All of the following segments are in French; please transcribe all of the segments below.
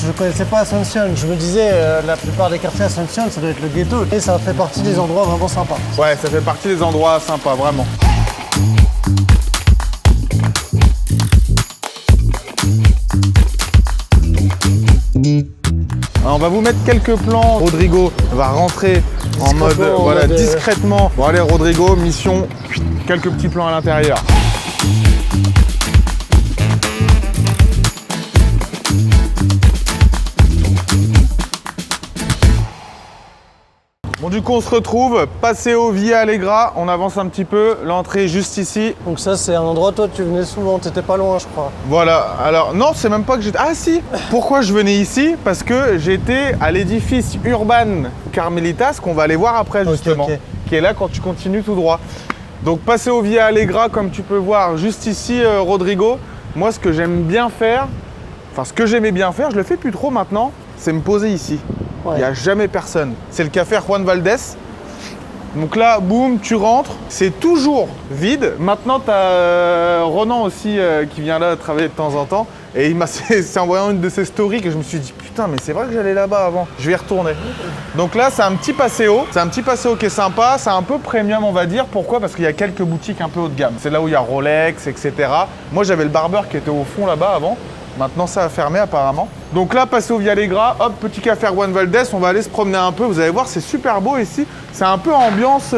je connaissais pas Asuncion. Je me disais, la plupart des quartiers Asuncion, ça doit être le ghetto. Et ça fait partie des endroits vraiment sympas. Ouais, ça fait partie des endroits sympas, vraiment. Alors, on va vous mettre quelques plans. Rodrigo va rentrer en mode voilà, discrètement. Bon allez Rodrigo, mission, quelques petits plans à l'intérieur. Bon du coup on se retrouve, Paseo Via Allegra, on avance un petit peu, l'entrée est juste ici. Donc ça c'est un endroit, toi tu venais souvent, t'étais pas loin je crois. Voilà, alors non c'est même pas que j'étais... Ah si. Pourquoi je venais ici? Parce que j'étais à l'édifice Urban Carmelitas qu'on va aller voir après justement, qui est là quand tu continues tout droit. Donc Paseo Via Allegra comme tu peux voir juste ici Rodrigo, moi ce que j'aime bien faire, enfin ce que j'aimais bien faire, je le fais plus trop maintenant, c'est me poser ici. Il n'y a jamais personne. C'est le café Juan Valdez. Donc là, boum, tu rentres. C'est toujours vide. Maintenant, tu as Ronan aussi qui vient là travailler de temps en temps. Et c'est en voyant une de ses stories que je me suis dit putain, mais c'est vrai que j'allais là-bas avant. Je vais y retourner. Donc là, c'est un petit Paseo. C'est un petit Paseo qui est sympa. C'est un peu premium, on va dire. Pourquoi? Parce qu'il y a quelques boutiques un peu haut de gamme. C'est là où il y a Rolex, etc. Moi, j'avais le Barber qui était au fond là-bas avant. Maintenant, ça a fermé apparemment. Donc là, Paseo Via Allegra, hop, petit café Juan Valdez, on va aller se promener un peu. Vous allez voir, c'est super beau ici. C'est un peu ambiance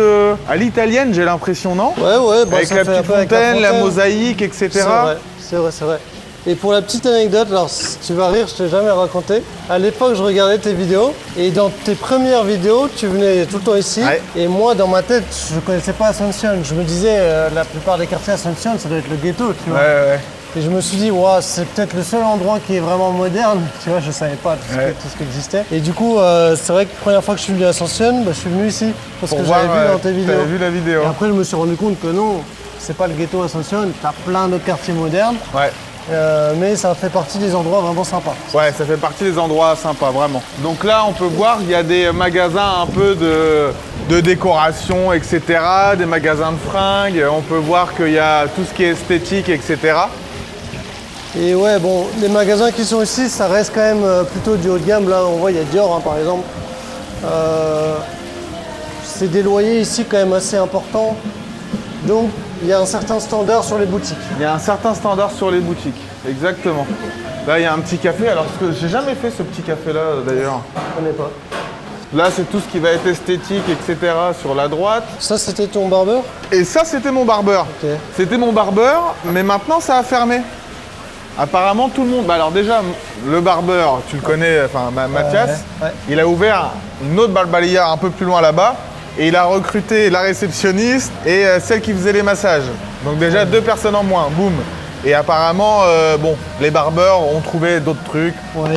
à l'italienne, j'ai l'impression, non? Ouais, bah, avec ça la fait petite fontaine, la mosaïque, etc. C'est vrai. Et pour la petite anecdote, alors tu vas rire, je t'ai jamais raconté. À l'époque, je regardais tes vidéos et dans tes premières vidéos, tu venais tout le temps ici. Ouais. Et moi, dans ma tête, je connaissais pas Asuncion. Je me disais, la plupart des quartiers Asuncion, ça doit être le ghetto, tu vois. Ouais. Et je me suis dit, wow, c'est peut-être le seul endroit qui est vraiment moderne. Tu vois, je savais pas tout ce qui existait. Et du coup, c'est vrai que la première fois que je suis venu à Asuncion, bah, je suis venu ici. Parce que j'avais vu dans tes vidéos. T'avais vu la vidéo. Et après, je me suis rendu compte que non, c'est pas le ghetto Asuncion. T'as plein d'autres quartiers modernes. Ouais. Mais ça fait partie des endroits vraiment sympas. Ouais, ça fait partie des endroits sympas, vraiment. Donc là, on peut voir, il y a des magasins un peu de décoration, etc. Des magasins de fringues. On peut voir qu'il y a tout ce qui est esthétique, etc. Et ouais, bon, les magasins qui sont ici, ça reste quand même plutôt du haut de gamme. Là, on voit, il y a Dior, hein, par exemple. C'est des loyers ici quand même assez importants. Donc, il y a un certain standard sur les boutiques. Il y a un certain standard sur les boutiques, exactement. Là, il y a un petit café. Alors, j'ai jamais fait ce petit café-là, d'ailleurs. Je connais pas. Là, c'est tout ce qui va être esthétique, etc. sur la droite. Ça, c'était ton barber? Et ça, c'était mon barber. Okay. C'était mon barber, mais maintenant, ça a fermé. Apparemment, tout le monde... Bah alors déjà, le barber, tu le connais, enfin Mathias, il a ouvert une autre barberia un peu plus loin là-bas et il a recruté la réceptionniste et celle qui faisait les massages. Donc déjà, 2 personnes en moins, boum. Et apparemment, bon, les barbeurs ont trouvé d'autres trucs,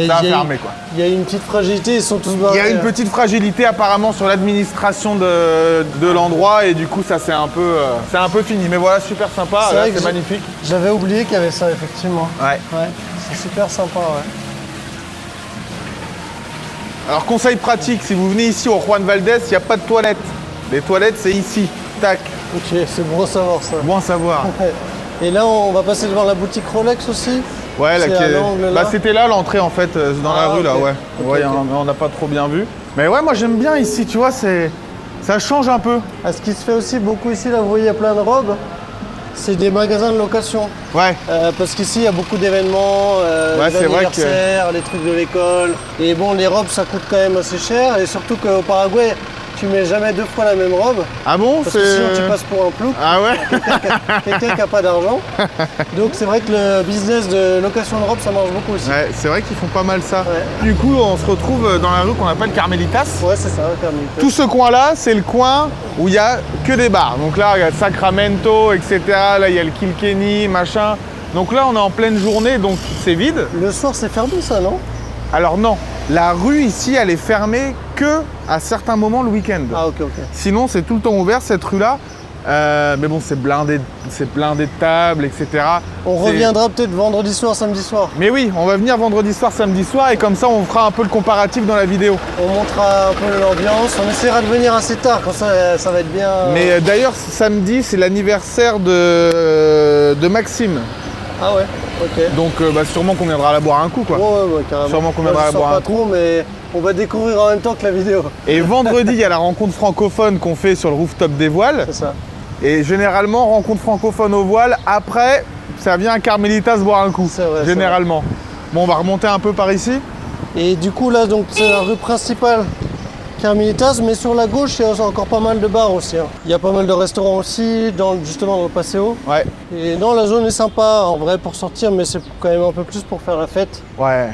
ça a fermé quoi. Il y a une petite fragilité, ils sont tous barrés. Il y a une petite fragilité apparemment sur l'administration de l'endroit et du coup ça c'est un peu fini. Mais voilà, super sympa, c'est magnifique. J'avais oublié qu'il y avait ça effectivement. Ouais. C'est super sympa, ouais. Alors conseil pratique, si vous venez ici au Juan Valdez, il n'y a pas de toilettes. Les toilettes c'est ici, tac. Ok, c'est bon à savoir ça. Bon à savoir. Et là, on va passer devant la boutique Rolex aussi. Ouais, là, c'était là l'entrée en fait, dans la rue là, ouais. On n'a pas trop bien vu. Mais ouais, moi j'aime bien ici, tu vois, ça change un peu. Ce qui se fait aussi beaucoup ici, là, vous voyez, il y a plein de robes. C'est des magasins de location. Ouais. Parce qu'ici, il y a beaucoup d'événements, les anniversaires, les trucs de l'école. Et bon, les robes, ça coûte quand même assez cher. Et surtout qu'au Paraguay, tu mets jamais 2 fois la même robe. Ah bon? Parce que sinon tu passes pour un plouc. Ah ouais? Quelqu'un qui n'a pas d'argent. Donc c'est vrai que le business de location de robe, ça marche beaucoup aussi. Ouais, c'est vrai qu'ils font pas mal ça. Ouais. Du coup, on se retrouve dans la rue qu'on appelle Carmelitas. Ouais, c'est ça, Carmelitas. Tout ce coin-là, c'est le coin où il n'y a que des bars. Donc là, il y a Sacramento, etc. Là, il y a le Kilkenny, machin. Donc là, on est en pleine journée, donc c'est vide. Le soir, c'est fermé ça, non? Alors non. La rue ici, elle est fermée que à certains moments le week-end. Ah ok. Sinon, c'est tout le temps ouvert cette rue-là. Mais bon, c'est blindé de tables, etc. On reviendra peut-être vendredi soir, samedi soir. Mais oui, on va venir vendredi soir, samedi soir et comme ça, on fera un peu le comparatif dans la vidéo. On montrera un peu l'ambiance. On essaiera de venir assez tard, comme ça va être bien. Mais d'ailleurs, samedi, c'est l'anniversaire de Maxime. Ah ouais, ok. Donc sûrement qu'on viendra la boire un coup quoi. Ouais, carrément. Sûrement qu'on viendra la boire un coup. Trop, mais on va découvrir en même temps que la vidéo. Et vendredi, il y a la rencontre francophone qu'on fait sur le rooftop des voiles. C'est ça. Et généralement, rencontre francophone aux voiles, après, ça vient à Carmelitas boire un coup. C'est vrai. Généralement. Bon, on va remonter un peu par ici. Et du coup, là, donc c'est la rue principale Carmelitas, mais sur la gauche, il y a encore pas mal de bars aussi. Il y a pas mal de restaurants aussi, justement dans le Paseo. Ouais. Et non, la zone est sympa en vrai pour sortir, mais c'est quand même un peu plus pour faire la fête. Ouais.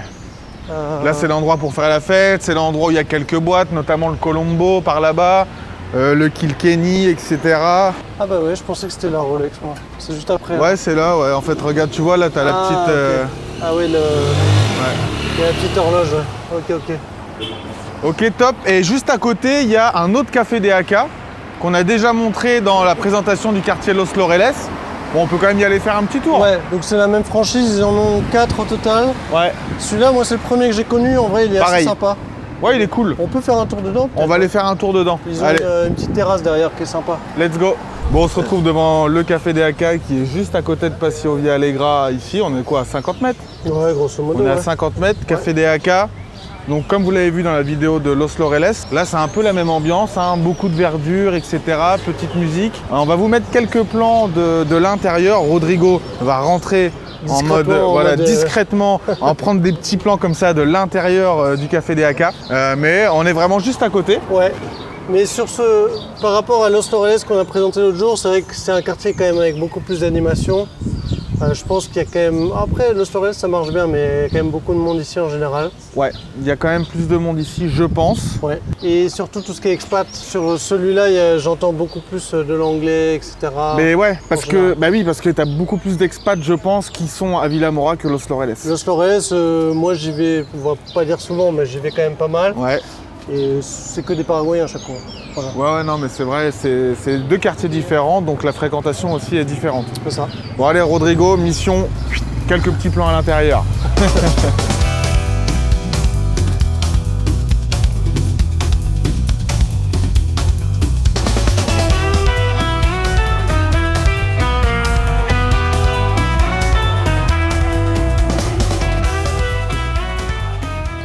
Là, c'est l'endroit pour faire la fête, c'est l'endroit où il y a quelques boîtes, notamment le Colombo par là-bas, le Kilkenny, etc. Ah bah ouais, je pensais que c'était la Rolex, moi. C'est juste après. Ouais, c'est là, ouais. En fait, regarde, tu vois, là, t'as la petite... Okay. Ah oui, il y a la petite horloge, ouais. Ok. Ok, top. Et juste à côté, il y a un autre café DAK qu'on a déjà montré dans la présentation du quartier Los Laureles. Bon, on peut quand même y aller faire un petit tour. Ouais, donc c'est la même franchise, ils en ont 4 au total. Ouais. Celui-là, moi, c'est le premier que j'ai connu. En vrai, il est assez sympa. Ouais, il est cool. On peut faire un tour dedans? On va aller faire un tour dedans. Ils ont une petite terrasse derrière qui est sympa. Let's go. Bon, on se retrouve devant le café DAK qui est juste à côté de Paseo Via Allegra ici. On est quoi, à 50 mètres? Ouais, grosso modo. On est à 50 mètres, café DAK. Donc comme vous l'avez vu dans la vidéo de Los Laureles, là c'est un peu la même ambiance, hein, beaucoup de verdure, etc., petite musique. On va vous mettre quelques plans de l'intérieur. Rodrigo va rentrer en mode discrètement, en prendre des petits plans comme ça de l'intérieur du café DAK. Mais on est vraiment juste à côté. Ouais. Mais par rapport à Los Laureles qu'on a présenté l'autre jour, c'est vrai que c'est un quartier quand même avec beaucoup plus d'animation. Je pense qu'il y a quand même... Après, Los Laureles, ça marche bien, mais il y a quand même beaucoup de monde ici en général. Ouais, il y a quand même plus de monde ici, je pense. Ouais. Et surtout tout ce qui est expat. Sur celui-là, j'entends beaucoup plus de l'anglais, etc. Mais ouais, parce que tu as beaucoup plus d'expats, je pense, qui sont à Villamoral que Los Laureles. Los Laureles, moi j'y vais, on va pas dire souvent, mais j'y vais quand même pas mal. Ouais. Et c'est que des Paraguayens à chaque fois. Voilà. Ouais, non, mais c'est vrai, c'est deux quartiers différents, donc la fréquentation aussi est différente. C'est ça. Bon, allez, Rodrigo, mission, quelques petits plans à l'intérieur.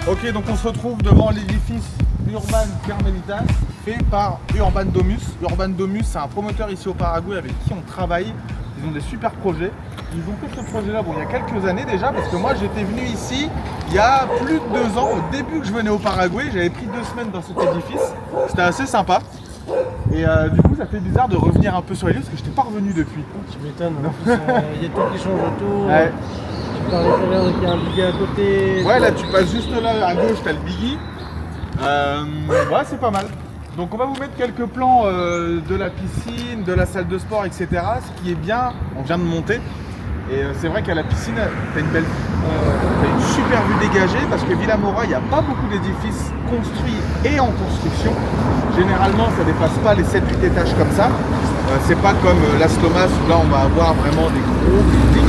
Ok, donc on se retrouve devant l'édifice Urban Carmelitas, fait par Urban Domus. Urban Domus, c'est un promoteur ici au Paraguay avec qui on travaille. Ils ont des super projets. Ils ont fait ce projet-là il y a quelques années déjà, parce que moi j'étais venu ici il y a plus de 2 ans. Au début que je venais au Paraguay, j'avais pris 2 semaines dans cet édifice. C'était assez sympa. Et du coup, ça fait bizarre de revenir un peu sur les lieux parce que je n'étais pas revenu depuis. Tu m'étonnes. Il y a tout qui change autour. Ouais. Tu parlais tout à l'heure qu'il y a un biggie à côté. Ouais, là tu passes juste là à gauche, tu as le biggie. Ouais, c'est pas mal. Donc on va vous mettre quelques plans de la piscine, de la salle de sport, etc. Ce qui est bien, on vient de monter. Et c'est vrai qu'à la piscine, tu as une super vue dégagée parce que Villamoral, il n'y a pas beaucoup d'édifices construits et en construction. Généralement, ça ne dépasse pas les 7-8 étages comme ça. C'est pas comme Las Lomas où là on va avoir vraiment des gros buildings.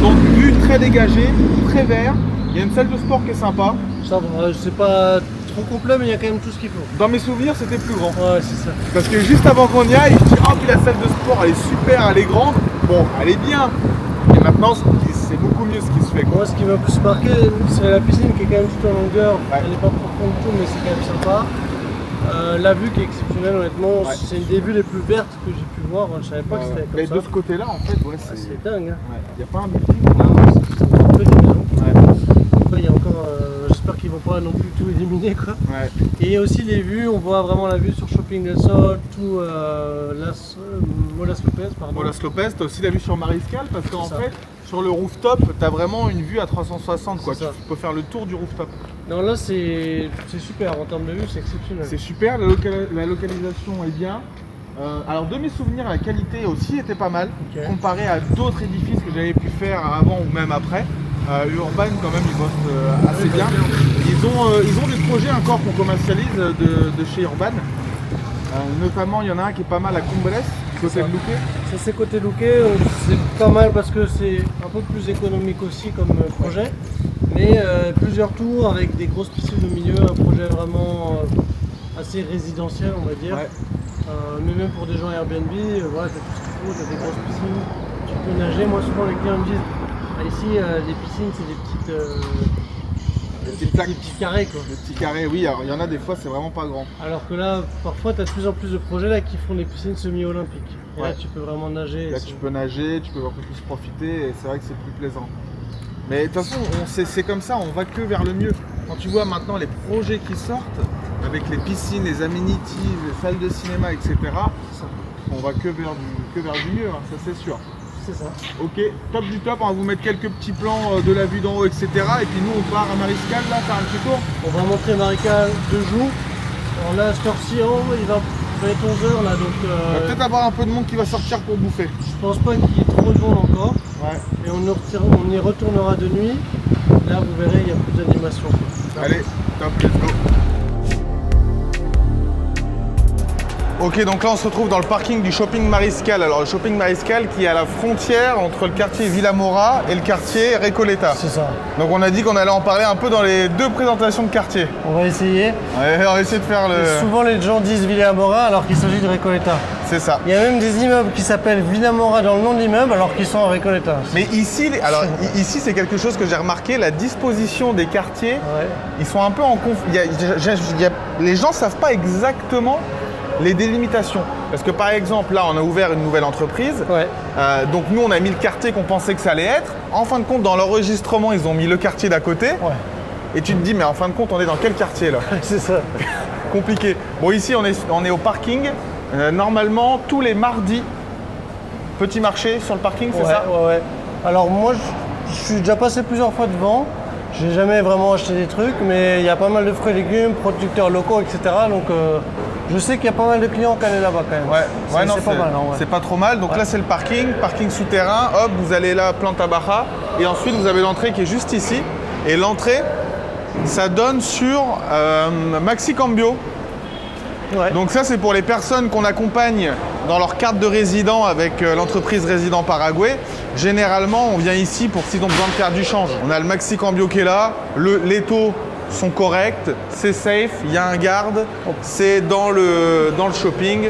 Donc vue très dégagée, très vert. Il y a une salle de sport qui est sympa. Ça va, c'est pas trop complet, mais il y a quand même tout ce qu'il faut. Dans mes souvenirs, c'était plus grand. Ouais, c'est ça. Parce que juste avant qu'on y aille, je dis oh puis la salle de sport elle est super, elle est grande. Bon, elle est bien. Et maintenant, c'est beaucoup mieux ce qui se fait. Moi, ce qui m'a plus marqué, c'est la piscine qui est quand même toute en longueur. Ouais. Elle n'est pas profonde du tout, mais c'est quand même sympa. La vue qui est exceptionnelle, honnêtement, c'est une des vues les plus vertes que j'ai pu voir. Je savais pas que c'était comme mais ça. Mais de ce côté-là, en fait, c'est dingue. Hein. Il n'y a pas un building. Non, c'est un peu des maisons. Après, il y a encore. J'espère qu'ils vont pas non plus tout éliminer, quoi. Ouais. Et aussi les vues, on voit vraiment la vue sur Shopping del Sol, tout Molas Lopez, pardon. Molas Lopez, tu as aussi la vue sur Mariscal parce qu'en fait, sur le rooftop, tu as vraiment une vue à 360, quoi. Tu peux faire le tour du rooftop. Non, là c'est super, en termes de vue, c'est exceptionnel. C'est super, la localisation est bien. Alors de mes souvenirs, la qualité aussi était pas mal, comparé à d'autres édifices que j'avais pu faire avant ou même après. Urban quand même, ils bossent assez bien. Ils ont des projets encore qu'on commercialise de chez Urban. Notamment, il y en a un qui est pas mal à Cumbres, côté de Luque. Ça c'est côté Luque, c'est pas mal parce que c'est un peu plus économique aussi comme projet. Mais plusieurs tours avec des grosses piscines au milieu, un projet vraiment assez résidentiel on va dire. Ouais. Mais même pour des gens Airbnb, voilà, tu as tout ce qu'il faut, tu as des grosses piscines. tu peux nager. Moi, souvent, les clients me disent ici, les piscines, c'est des petits carrés, quoi. Des petits carrés, oui. Alors, il y en a des fois, c'est vraiment pas grand. Alors que là, parfois, tu as de plus en plus de projets là, qui font des piscines semi-olympiques. Et Ouais. là, tu peux vraiment nager. Là, tu peux nager, tu peux un peu plus profiter, et c'est vrai que c'est plus plaisant. Mais de toute façon, c'est comme ça, on va que vers le mieux. Quand tu vois maintenant les projets qui sortent, avec les piscines, les amenities, les salles de cinéma, etc., on va que vers du mieux, hein, ça c'est sûr. C'est ça. Ok, top du top, on va vous mettre quelques petits plans de la vue d'en haut, etc. Et puis nous, on part à Mariscal, là, faire un petit tour. On va montrer Mariscal 2 jours. Alors là, à cette heure-ci, il va être 11h là, donc... On va peut-être avoir un peu de monde qui va sortir pour bouffer. Je pense pas qu'il y ait trop de monde encore. Ouais. Et on y retournera de nuit. Là, vous verrez, il y a plus d'animation. Allez, top, let's go. Ok, donc là on se retrouve dans le parking du shopping Mariscal. Alors le shopping Mariscal qui est à la frontière entre le quartier Villamora et le quartier Recoleta. C'est ça. Donc on a dit qu'on allait en parler un peu dans les deux présentations de quartier. On va essayer. Ouais, on va essayer de faire le... Et souvent les gens disent Villamora alors qu'il s'agit de Recoleta. C'est ça. Il y a même des immeubles qui s'appellent Villamora dans le nom de l'immeuble alors qu'ils sont à Recoleta. Mais ici, ici c'est quelque chose que j'ai remarqué, la disposition des quartiers, Ouais. ils sont un peu en les gens ne savent pas exactement les délimitations. Parce que par exemple, là, on a ouvert une nouvelle entreprise. Ouais. Donc nous, on a mis le quartier qu'on pensait que ça allait être. En fin de compte, dans l'enregistrement, ils ont mis le quartier d'à côté. Ouais. Et tu te dis, mais en fin de compte, on est dans quel quartier là? C'est ça. Compliqué. Bon, ici, on est au parking. Normalement, tous les mardis, petit marché sur le parking, c'est ça? Ouais. Alors moi, je suis déjà passé plusieurs fois devant. J'ai jamais vraiment acheté des trucs, mais il y a pas mal de fruits et légumes, producteurs locaux, etc. Donc je sais qu'il y a pas mal de clients qui allaient là-bas quand même. Ouais, non, c'est pas mal. Hein, ouais. C'est pas trop mal. Donc là, c'est le parking souterrain. Hop, vous allez là, Planta Baja. Et ensuite, vous avez l'entrée qui est juste ici. Et l'entrée, ça donne sur Maxi Cambio. Ouais. Donc ça, c'est pour les personnes qu'on accompagne dans leur carte de résident avec l'entreprise Résident Paraguay. Généralement, on vient ici pour s'ils ont besoin de faire du change. On a le Maxi Cambio qui est là, les taux sont corrects, c'est safe, il y a un garde, c'est dans le shopping,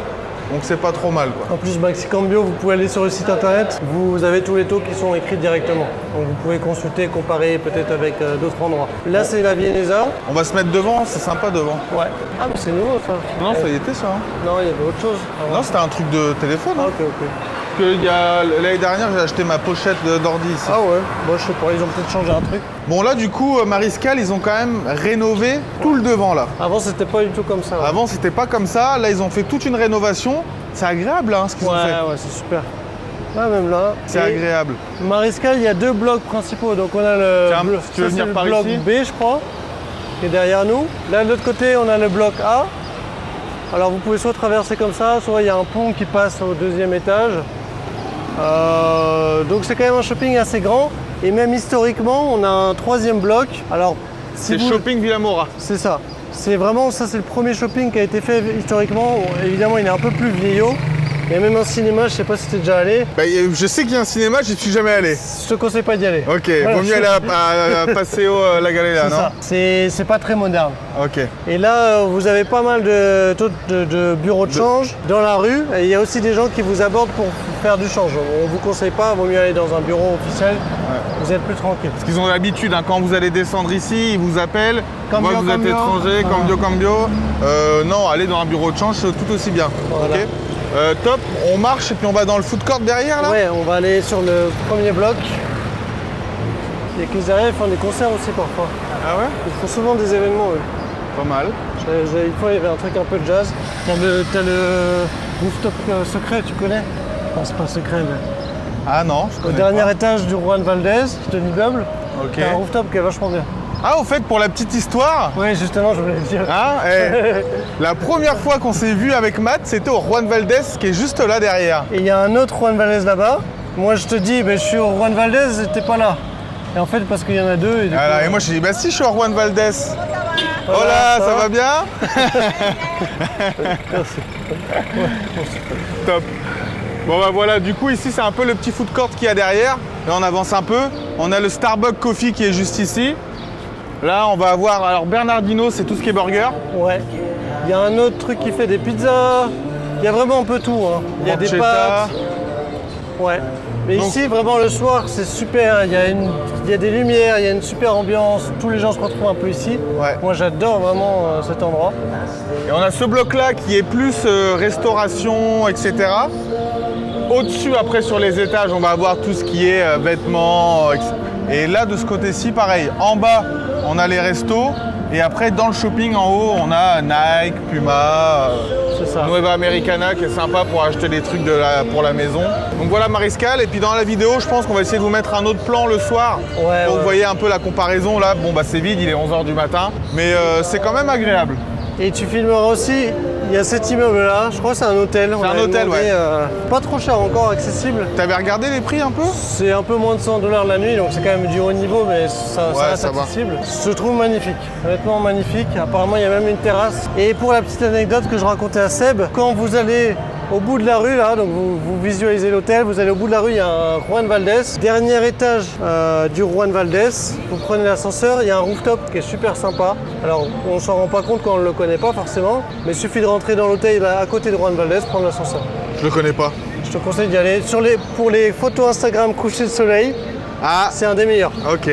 donc c'est pas trop mal, quoi. En plus, Maxi Cambio, vous pouvez aller sur le site internet, vous avez tous les taux qui sont écrits directement. Donc vous pouvez consulter, comparer peut-être avec d'autres endroits. Là, c'est la Vienesa. On va se mettre devant, c'est sympa devant. Ouais. Ah, mais c'est nouveau ça. Non, ça y était ça. Hein. Non, il y avait autre chose. Ah, Non, c'était un truc de téléphone. ah, Hein. ok. Parce que l'année dernière, j'ai acheté ma pochette d'ordi ici. Ah ouais, moi je sais pas, ils ont peut-être changé un truc. Bon là, du coup, Mariscal, ils ont quand même rénové tout le devant là. Avant, c'était pas du tout comme ça. Ouais. Avant, c'était pas comme ça. Là, ils ont fait toute une rénovation. C'est agréable, hein, ce qu'ils ont fait. Ouais, c'est super. Là, même là. C'est Et agréable. Mariscal, il y a deux blocs principaux. Donc on a le, Tiens, si tu veux ça, venir c'est par le bloc ici. B, je crois, qui est derrière nous. Là, de l'autre côté, on a le bloc A. Alors vous pouvez soit traverser comme ça, soit il y a un pont qui passe au deuxième étage. Donc c'est quand même un shopping assez grand. Et même historiquement, on a un troisième bloc. Alors, si C'est vous... Shopping Villamora. C'est ça. C'est vraiment, ça c'est le premier shopping qui a été fait historiquement. Évidemment, il est un peu plus vieillot. Il y a même un cinéma, je sais pas si t'es déjà allé. Bah, je sais qu'il y a un cinéma, j'y suis jamais allé. Je te conseille pas d'y aller. Ok, Voilà, vaut mieux aller à Paseo La Galera, C'est non? ça. C'est pas très moderne. Ok. Et là, vous avez pas mal de bureaux de change dans la rue. Et il y a aussi des gens qui vous abordent pour faire du change. On vous conseille pas, vaut mieux aller dans un bureau officiel. Vous êtes plus tranquille. Parce qu'ils ont l'habitude, hein, quand vous allez descendre ici, ils vous appellent. Cambio, Moi, vous êtes cambio. étranger, cambio. Non, allez dans un bureau de change, c'est tout aussi bien. Voilà. Ok. Top, on marche et puis on va dans le food court derrière là. Ouais, on va aller sur le premier bloc. Les cuisses derrière, ils font des concerts aussi parfois. Ah ouais? Ils font souvent des événements, eux. Pas mal. Une fois, il y avait un truc un peu de jazz. T'as le rooftop secret, tu connais? Enfin, c'est pas secret, mais... Ah non, je Au connais dernier pas. étage du Juan Valdez, cet immeuble, Ok. t'as un rooftop qui est vachement bien. Ah, au fait, pour la petite histoire, Oui, justement, je voulais le dire. hein, la première fois qu'on s'est vu avec Matt, c'était au Juan Valdez, qui est juste là derrière. Et il y a un autre Juan Valdez là-bas. Moi, je te dis, je suis au Juan Valdez et t'es pas là. Et en fait, parce qu'il y en a deux. Et, du Voilà, coup, et moi, je dis, bah si, je suis au Juan Valdez. Voilà, Hola, ça va va bien? Top. Bon bah voilà, du coup ici c'est un peu le petit food court qu'il y a derrière. Là on avance un peu. On a le Starbucks Coffee qui est juste ici. Là on va avoir, alors Bernardino c'est tout ce qui est burger. Ouais. Il y a un autre truc qui fait des pizzas. Il y a vraiment un peu tout. Hein. Il y a des Pancetta. pâtes. Ouais. Mais Donc, ici, vraiment, le soir, c'est super. Il y a des lumières, il y a une super ambiance. Tous les gens se retrouvent un peu ici. Ouais. Moi, j'adore vraiment cet endroit. et on a ce bloc-là qui est plus restauration, etc. Au-dessus, après, sur les étages, on va avoir tout ce qui est vêtements, etc. Et là, de ce côté-ci, pareil. En bas, on a les restos. Et après, dans le shopping, en haut, on a Nike, Puma, C'est ça. Nueva Americana qui est sympa pour acheter des trucs pour la maison. Donc voilà Mariscal. Et puis dans la vidéo, je pense qu'on va essayer de vous mettre un autre plan le soir. Ouais, pour que vous voyez un peu la comparaison. Là, bon, bah c'est vide, il est 11h du matin. Mais c'est quand même agréable. Et tu filmeras aussi, il y a cet immeuble-là, je crois que c'est un hôtel. C'est un hôtel, ouais. Pas trop cher encore, accessible. T'avais regardé les prix un peu? C'est un peu moins de 100 $ la nuit, donc c'est quand même du haut niveau, mais ça reste ça va. accessible. Je trouve magnifique, honnêtement magnifique. Apparemment, il y a même une terrasse. Et pour la petite anecdote que je racontais à Seb, quand vous allez au bout de la rue, là, donc vous visualisez l'hôtel, vous allez au bout de la rue, il y a un Juan Valdez. Dernier étage du Juan Valdez, vous prenez l'ascenseur, il y a un rooftop qui est super sympa. Alors, on s'en rend pas compte quand on ne le connaît pas forcément, mais il suffit de rentrer dans l'hôtel à côté de Juan Valdez, prendre l'ascenseur. Je le connais pas. Je te conseille d'y aller. Pour les photos Instagram coucher de soleil, Ah, c'est un des meilleurs. ok.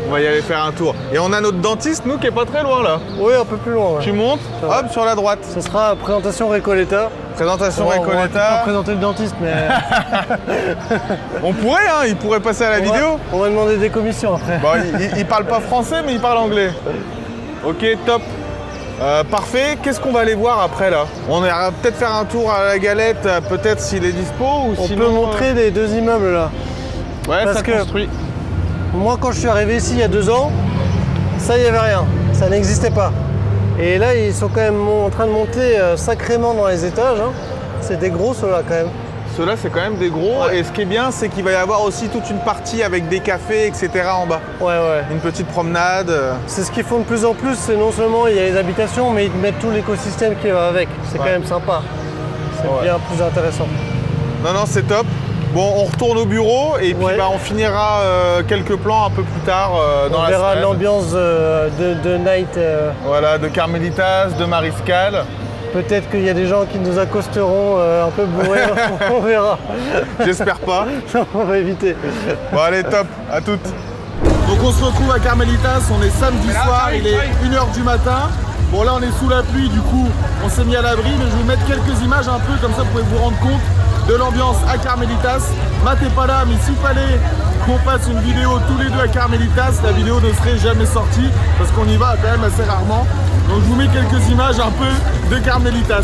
On va y aller faire un tour. Et on a notre dentiste, nous, qui est pas très loin là. Oui, un peu plus loin. Ouais. Tu montes, va. hop, sur la droite. Ce sera présentation Recoleta. Présentation On va pas Recoleta. présenter le dentiste, mais On pourrait, hein, il pourrait passer à la vidéo. on va demander des commissions après. Bon, il parle pas français, mais il parle anglais. Ok, top. Parfait. Qu'est-ce qu'on va aller voir après là? On ira peut-être faire un tour à la Galette, peut-être s'il est dispo ou On sinon. peut montrer les deux immeubles là. Ouais, parce ça que- construit. Moi, quand je suis arrivé ici il y a 2 ans, ça, il n'y avait rien. Ça n'existait pas. Et là, ils sont quand même en train de monter sacrément dans les étages. Hein. C'est des gros ceux-là quand même. Ceux-là, c'est quand même des gros. Ouais. Et ce qui est bien, c'est qu'il va y avoir aussi toute une partie avec des cafés, etc. en bas. Ouais. Une petite promenade. C'est ce qu'ils font de plus en plus, c'est non seulement il y a les habitations, mais ils te mettent tout l'écosystème qui va avec. C'est quand même sympa. C'est bien plus intéressant. Non, c'est top. Bon, on retourne au bureau et puis Ouais. bah, on finira quelques plans un peu plus tard dans On la verra semaine. l'ambiance de night. Voilà, de Carmelitas, de Mariscal. Peut-être qu'il y a des gens qui nous accosteront un peu bourrés, on verra. J'espère pas. On va éviter. Bon, allez, top, à toutes. Donc on se retrouve à Carmelitas, on est samedi soir, il est 1h du matin. Bon là on est sous la pluie, du coup on s'est mis à l'abri, mais je vais vous mettre quelques images un peu, comme ça vous pouvez vous rendre compte de l'ambiance à Carmelitas. Matt est pas là, mais s'il fallait qu'on fasse une vidéo tous les deux à Carmelitas, la vidéo ne serait jamais sortie, parce qu'on y va quand même assez rarement. Donc je vous mets quelques images un peu de Carmelitas.